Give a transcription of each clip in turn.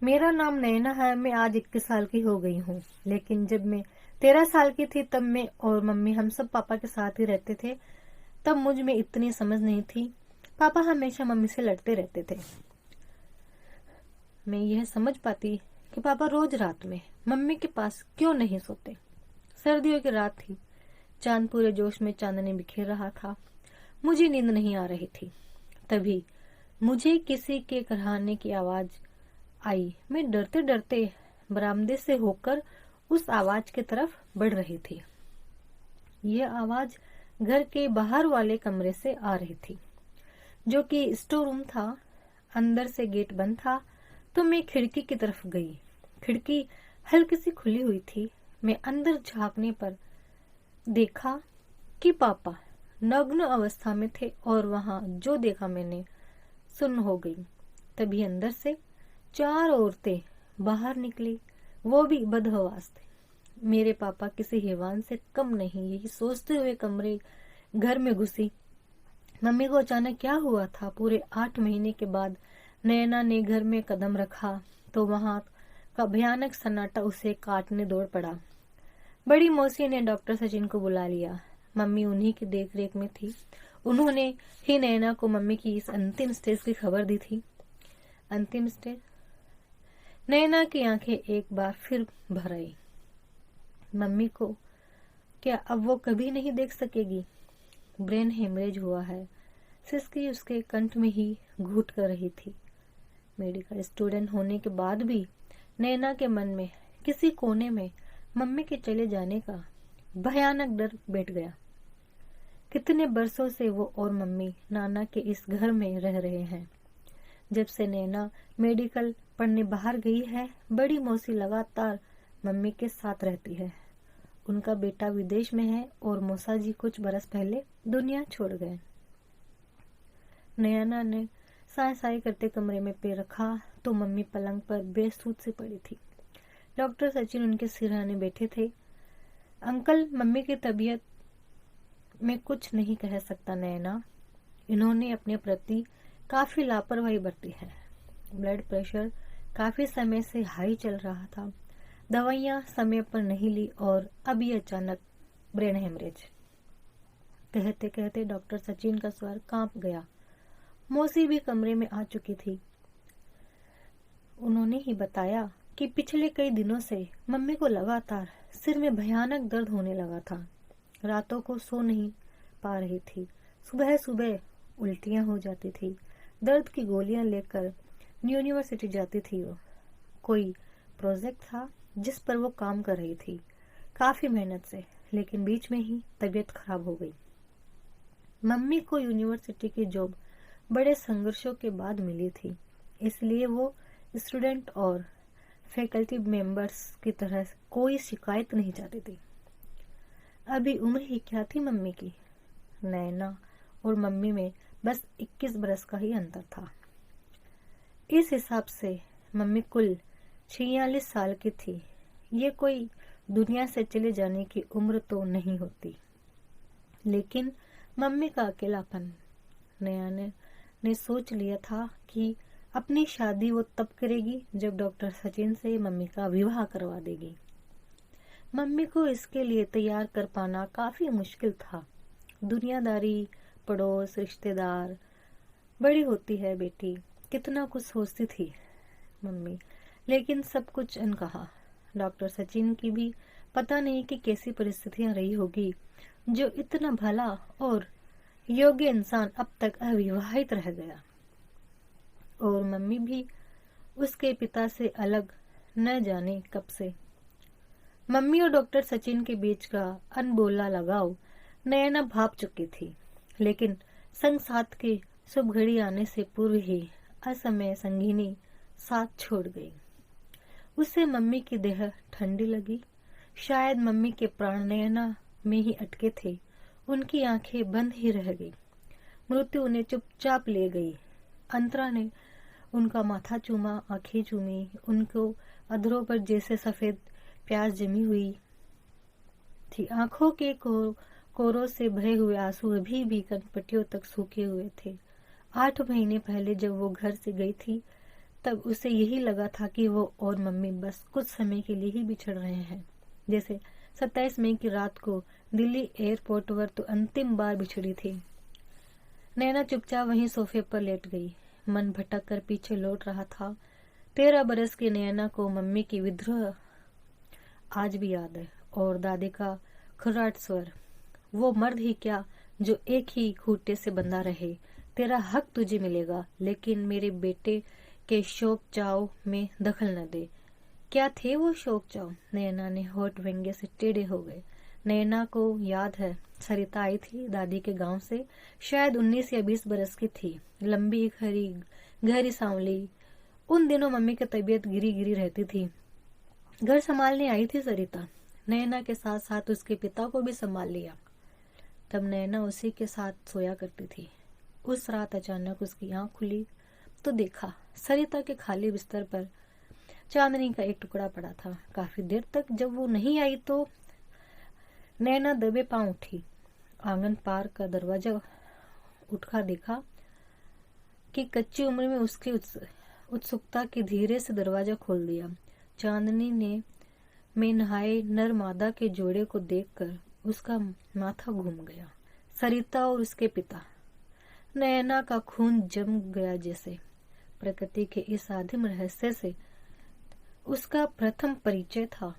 मेरा नाम नैना है। मैं आज 21 साल की हो गई हूँ, लेकिन जब मैं 13 साल की थी तब मैं और मम्मी हम सब पापा के साथ ही रहते थे। तब मुझ में इतनी समझ नहीं थी। पापा हमेशा मम्मी से लड़ते रहते थे। मैं यह समझ पाती कि पापा रोज रात में मम्मी के पास क्यों नहीं सोते। सर्दियों की रात थी। चांद पूरे जोश में चांदनी बिखेर रहा था। मुझे नींद नहीं आ रही थी। तभी मुझे किसी के कराहने की आवाज आई। मैं डरते डरते बरामदे से होकर उस आवाज की तरफ बढ़ रही थी। यह आवाज घर के बाहर वाले कमरे से आ रही थी, जो कि स्टोर रूम था। अंदर से गेट बंद था, तो मैं खिड़की की तरफ गई। खिड़की हल्की सी खुली हुई थी। मैं अंदर झांकने पर देखा कि पापा नग्न अवस्था में थे और वहां जो देखा मैंने सुन्न हो गई। तभी अंदर से 4 औरतें बाहर निकली, वो भी बदहवास थे। मेरे पापा किसी हैवान से कम नहीं, यही सोचते हुए कमरे घर में घुसी। मम्मी को अचानक क्या हुआ था। पूरे 8 महीने के बाद नैना ने घर में कदम रखा तो वहां का भयानक सन्नाटा उसे काटने दौड़ पड़ा। बड़ी मौसी ने डॉक्टर सचिन को बुला लिया। मम्मी उन्हीं की देखरेख में थी। उन्होंने ही नैना को मम्मी की इस अंतिम स्टेज की खबर दी थी। अंतिम स्टेज। नैना की आंखें एक बार फिर भर आई। मम्मी को क्या अब वो कभी नहीं देख सकेगी? ब्रेन हेमरेज हुआ है। सिसकी उसके कंठ में ही घूट कर रही थी। मेडिकल स्टूडेंट होने के बाद भी नैना के मन में किसी कोने में मम्मी के चले जाने का भयानक डर बैठ गया। कितने बरसों से वो और मम्मी नाना के इस घर में रह रहे हैं। जब से नैना मेडिकल पढ़ने बाहर गई है, बड़ी मौसी लगातार मम्मी के साथ रहती है। उनका बेटा विदेश में है और मौसा जी कुछ बरस पहले दुनिया छोड़ गए। नैना ने साय साय करते कमरे में पैर रखा तो मम्मी पलंग पर बेसुध से पड़ी थी। डॉक्टर सचिन उनके सिरहाने बैठे थे। अंकल, मम्मी की तबीयत में कुछ नहीं कह सकता नैना। इन्होंने अपने प्रति काफी लापरवाही बरती है। ब्लड प्रेशर काफी समय से हाई चल रहा था। दवाइयां समय पर नहीं ली और अभी अचानक ब्रेन हेमरेज। कहते कहते डॉक्टर सचिन का स्वर कांप गया। मौसी भी कमरे में आ चुकी थी। उन्होंने ही बताया कि पिछले कई दिनों से मम्मी को लगातार सिर में भयानक दर्द होने लगा था। रातों को सो नहीं पा रही थी। सुबह सुबह उल्टियां हो जाती थी। दर्द की गोलियां लेकर यूनिवर्सिटी जाती थी वो। कोई प्रोजेक्ट था जिस पर वो काम कर रही थी काफी मेहनत से, लेकिन बीच में ही तबीयत खराब हो गई। मम्मी को यूनिवर्सिटी की जॉब बड़े संघर्षों के बाद मिली थी, इसलिए वो स्टूडेंट और फैकल्टी मेंबर्स की तरह कोई शिकायत नहीं चाहती थी। अभी उम्र ही क्या थी मम्मी की। नैना और मम्मी में बस 21 बरस का ही अंतर था। इस हिसाब से मम्मी कुल 46 साल की थी। ये कोई दुनिया से चले जाने की उम्र तो नहीं होती। लेकिन मम्मी का अकेलापन। नैना ने सोच लिया था कि अपनी शादी वो तब करेगी जब डॉक्टर सचिन से मम्मी का विवाह करवा देगी। मम्मी को इसके लिए तैयार कर पाना काफी मुश्किल था। दुनियादारी, पड़ोस, रिश्तेदार। बड़ी होती है बेटी, कितना कुछ सोचती थी मम्मी, लेकिन सब कुछ अनकहा। डॉक्टर सचिन की भी पता नहीं कि कैसी परिस्थितियां रही होगी जो इतना भला और योग्य इंसान अब तक अविवाहित रह गया। और मम्मी भी उसके पिता से अलग न जाने कब से। मम्मी और डॉक्टर सचिन के बीच का अनबोला लगाव नैना भाप चुकी थी, लेकिन संग साथ की शुभ घड़ी आने से पूर्व ही असमय संगीनी साथ छोड़ गई। उसे मम्मी की देह ठंडी लगी। शायद मम्मी के प्राण नैना में ही अटके थे। उनकी आंखें बंद ही रह गई। मृत्यु उन्हें चुपचाप ले गई। अंतरा ने उनका माथा चूमा, आंखें चूमी। उनको अधरों पर जैसे सफेद प्याज जमी हुई थी। आंखों के कोरों से भरे हुए आंसू अभी भी कनपटियों तक सूखे हुए थे। 8 महीने पहले जब वो घर से गई थी तब उसे यही लगा था कि वो और मम्मी बस कुछ समय के लिए ही बिछड़ रहे हैं, जैसे 27 मई की रात को दिल्ली एयरपोर्ट पर तो अंतिम बार बिछड़ी थी। नैना चुपचाप वहीं सोफे पर लेट गई। मन भटक कर पीछे लौट रहा था। 13 बरस की नैना को मम्मी की विद्रोह आज भी याद है, और दादी का खर्राट स्वर, वो मर्द ही क्या जो एक ही खूंटे से बंधा रहे, तेरा हक तुझे मिलेगा, लेकिन मेरे बेटे के शौक चाव में दखल न दे। क्या थे वो शौक चाव? नैना ने होठ व्यंग्य से टेढ़े हो गए। नैना को याद है, सरिता आई थी दादी के गांव से, शायद 19 या 20 बरस की थी, लंबी खरी गहरी सांवली। उन दिनों मम्मी की तबीयत गिरी गिरी रहती थी। घर संभालने आई थी सरिता, नैना के साथ साथ उसके पिता को भी संभाल लिया। तब नैना उसी के साथ सोया करती थी। उस रात अचानक उसकी आंख खुली तो देखा सरिता के खाली बिस्तर पर चांदनी का एक टुकड़ा पड़ा था। काफी देर तक जब वो नहीं आई तो नैना दबे पांव उठी। आंगन पार का दरवाजा उठा देखा कि कच्ची उम्र में उसकी उत्सुकता के धीरे से दरवाजा खोल दिया। चांदनी ने में नहाए नर मादा के जोड़े को देखकर उसका माथा घूम गया। सरिता और उसके पिता। नैना का खून जम गया जैसे। प्रकृति के इस आदिम रहस्य से उसका प्रथम परिचय था।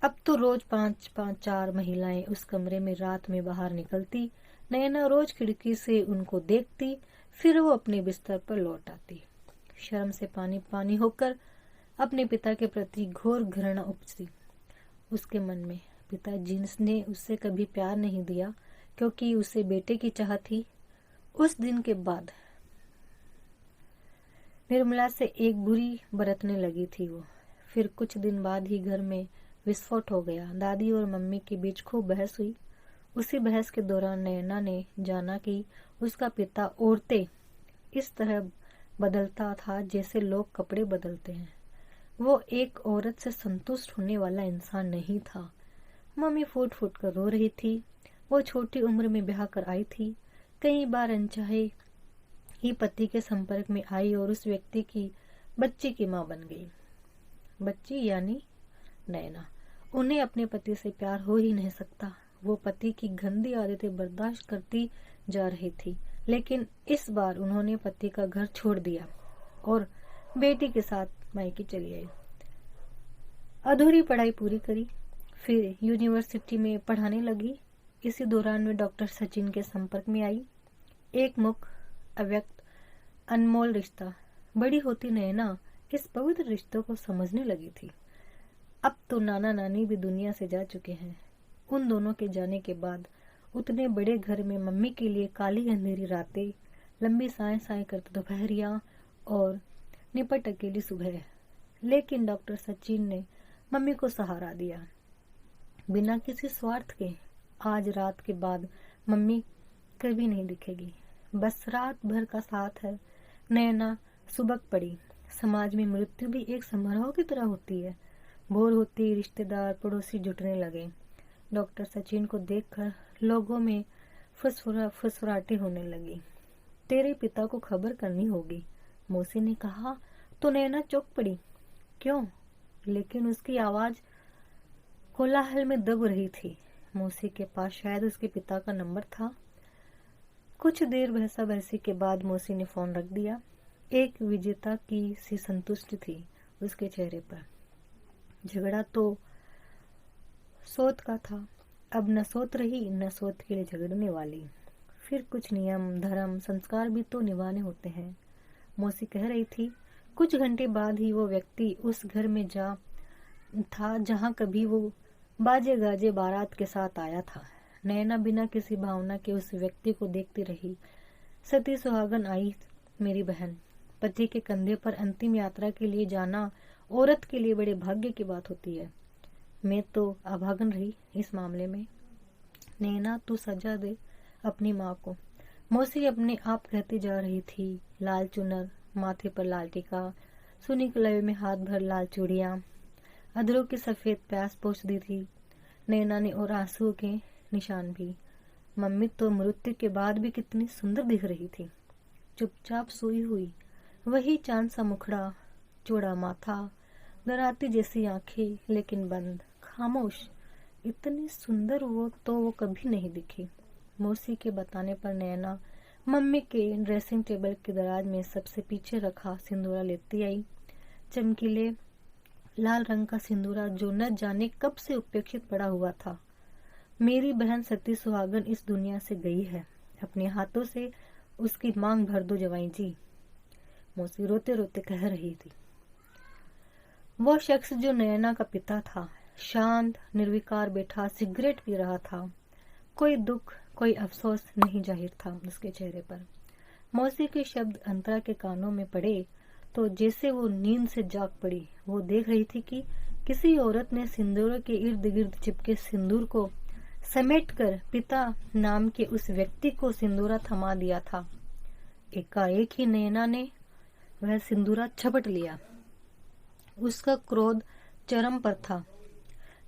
अब तो रोज 5-4 महिलाएं उस कमरे में रात में बाहर निकलती। नैना रोज खिड़की से उनको देखती, फिर वो अपने बिस्तर पर लौट आती। शर्म से पानी पानी होकर अपने पिता के प्रति घोर घृणा उपजती उसके मन में। पिता जिसने उससे कभी प्यार नहीं दिया क्योंकि उसे बेटे की चाह थी। उस दिन के बाद निर्मला से एक बुरी बरतने लगी थी वो। फिर कुछ दिन बाद ही घर में विस्फोट हो गया। दादी और मम्मी के बीच खूब बहस हुई। उसी बहस के दौरान नैना ने जाना कि उसका पिता औरतें इस तरह बदलता था जैसे लोग कपड़े बदलते हैं। वो एक औरत से संतुष्ट होने वाला इंसान नहीं था। मम्मी फूट फूट कर रो रही थी। वो छोटी उम्र में ब्याह कर आई थी। कई बार अनचाहे ही पति के संपर्क में आई और उस व्यक्ति की बच्ची की मां बन गई। बच्ची यानी नैना। उन्हें अपने पति से प्यार हो ही नहीं सकता। वो पति की गंदी आदतें बर्दाश्त करती जा रही थी, लेकिन इस बार उन्होंने पति का घर छोड़ दिया और बेटी के साथ मायके चली आई। अधूरी पढ़ाई पूरी करी, फिर यूनिवर्सिटी में पढ़ाने लगी। इसी दौरान में डॉक्टर सचिन के संपर्क में आई। एक मुख अव्यक्त अनमोल रिश्ता। बड़ी होती नैना इस पवित्र रिश्तों को समझने लगी थी। अब तो नाना नानी भी दुनिया से जा चुके हैं। उन दोनों के जाने के बाद उतने बड़े घर में मम्मी के लिए काली अंधेरी रातें, लंबी साएं साएं करते दोपहरियां और निपट अकेली सुबह। लेकिन डॉक्टर सचिन ने मम्मी को सहारा दिया बिना किसी स्वार्थ के। आज रात के बाद मम्मी कभी नहीं दिखेगी, बस रात भर का साथ है। नैना सुबक पड़ी। समाज में मृत्यु भी एक समारोह की तरह होती है। भोर होती रिश्तेदार पड़ोसी जुटने लगे। डॉक्टर सचिन को देखकर लोगों में फुसफुराहटें होने लगी। तेरे पिता को खबर करनी होगी, मौसी ने कहा तो नैना चौंक पड़ी। क्यों? लेकिन उसकी आवाज कोलाहल में दब रही थी। मौसी के पास शायद उसके पिता का नंबर था। कुछ देर बहसा बहसी के बाद मौसी ने फोन रख दिया। एक विजेता की सी संतुष्टि थी उसके चेहरे पर। झगड़ा तो सोत का था, अब न सोत रही न सोत के लिए झगड़ने वाली। फिर कुछ नियम धर्म संस्कार भी तो निभाने होते हैं, मौसी कह रही थी। कुछ घंटे बाद ही वो व्यक्ति उस घर में जा था जहाँ कभी वो बाजे गाजे बारात के साथ आया था। नैना बिना किसी भावना के उस व्यक्ति को देखती रही। सती सुहागन आई मेरी बहन। पति के कंधे पर अंतिम यात्रा के लिए जाना औरत के लिए बड़े भाग्य की बात होती है। मैं तो अभागन रही इस मामले में। नैना तू सजा दे अपनी माँ को, मौसी अपने आप कहती जा रही थी। लाल चुनर, माथे पर लाल टीका, सुनी कलवे में हाथ भर लाल चूड़ियां, अधरों की सफेद प्यास पोंछ दी थी नैना ने, और आंसू के निशान भी। मम्मी तो मृत्यु के बाद भी कितनी सुंदर दिख रही थी, चुपचाप सोई हुई। वही चांद सा मुखड़ा, चौड़ा माथा, डराती जैसी आंखें लेकिन बंद, खामोश। इतनी सुंदर वो कभी नहीं दिखी। मौसी के बताने पर नैना मम्मी के ड्रेसिंग टेबल के दराज में सबसे पीछे रखा सिंदूरा लेती आई। चमकीले लाल रंग का सिंदूरा जो न जाने कब से उपेक्षित पड़ा हुआ था। मेरी बहन सती सुहागन इस दुनिया से गई है, अपने हाथों से उसकी मांग भर दो जवाई जी, मौसी रोते रोते कह रही थी। वो शख्स जो नयना का पिता था, शांत निर्विकार बैठा सिगरेट पी रहा था। कोई दुख, कोई अफसोस नहीं जाहिर था उसके चेहरे पर। मौसी के शब्द अंतरा के कानों में पड़े तो जैसे वो नींद से जाग पड़ी। वो देख रही थी कि किसी औरत ने सिंदूर के इर्द गिर्द चिपके सिंदूर को समेटकर पिता नाम के उस व्यक्ति को सिंदूरा थमा दिया था। एकाएक ही नैना ने वह सिंदूरा झपट लिया। उसका क्रोध चरम पर था।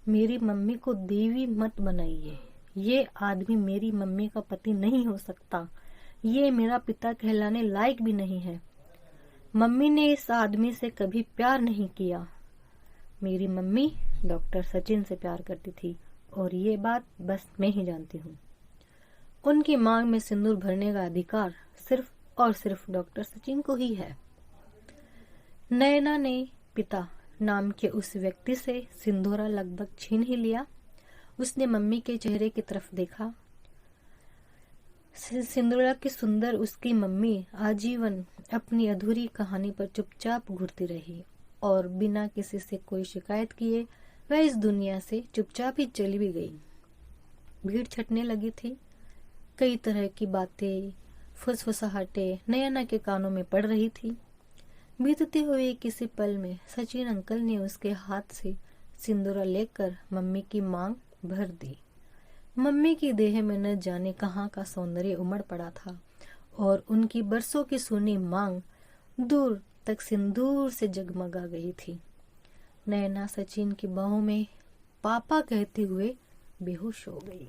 मेरी मम्मी को देवी मत बनाइए, ये आदमी मेरी मम्मी का पति नहीं हो सकता, ये मेरा पिता कहलाने लायक भी नहीं है। मम्मी ने इस आदमी से कभी प्यार नहीं किया। मेरी मम्मी डॉक्टर सचिन से प्यार करती थी और ये बात बस मैं ही जानती हूँ। उनकी मांग में सिंदूर भरने का अधिकार सिर्फ और सिर्फ डॉक्टर सचिन को ही है। नयना ने पिता नाम के उस व्यक्ति से सिंदूरा लगभग छीन ही लिया। उसने मम्मी के चेहरे की तरफ देखा। सिंदूरा की सुंदर उसकी मम्मी आजीवन अपनी अधूरी कहानी पर चुपचाप घूरती रही और बिना किसी से कोई शिकायत किए वह इस दुनिया से चुपचाप ही चली भी गई। भीड़ छटने लगी थी। कई तरह की बातें, फुसफुसाहटें नयना के कानों में पड़ रही थी। बीतते हुए किसी पल में सचिन अंकल ने उसके हाथ से सिंदूरा लेकर मम्मी की मांग भर दी। मम्मी की देह में न जाने कहाँ का सौंदर्य उमड़ पड़ा था और उनकी बरसों की सुनी मांग दूर तक सिंदूर से जगमगा गई थी। नैना सचिन की बाहों में पापा कहते हुए बेहोश हो गई।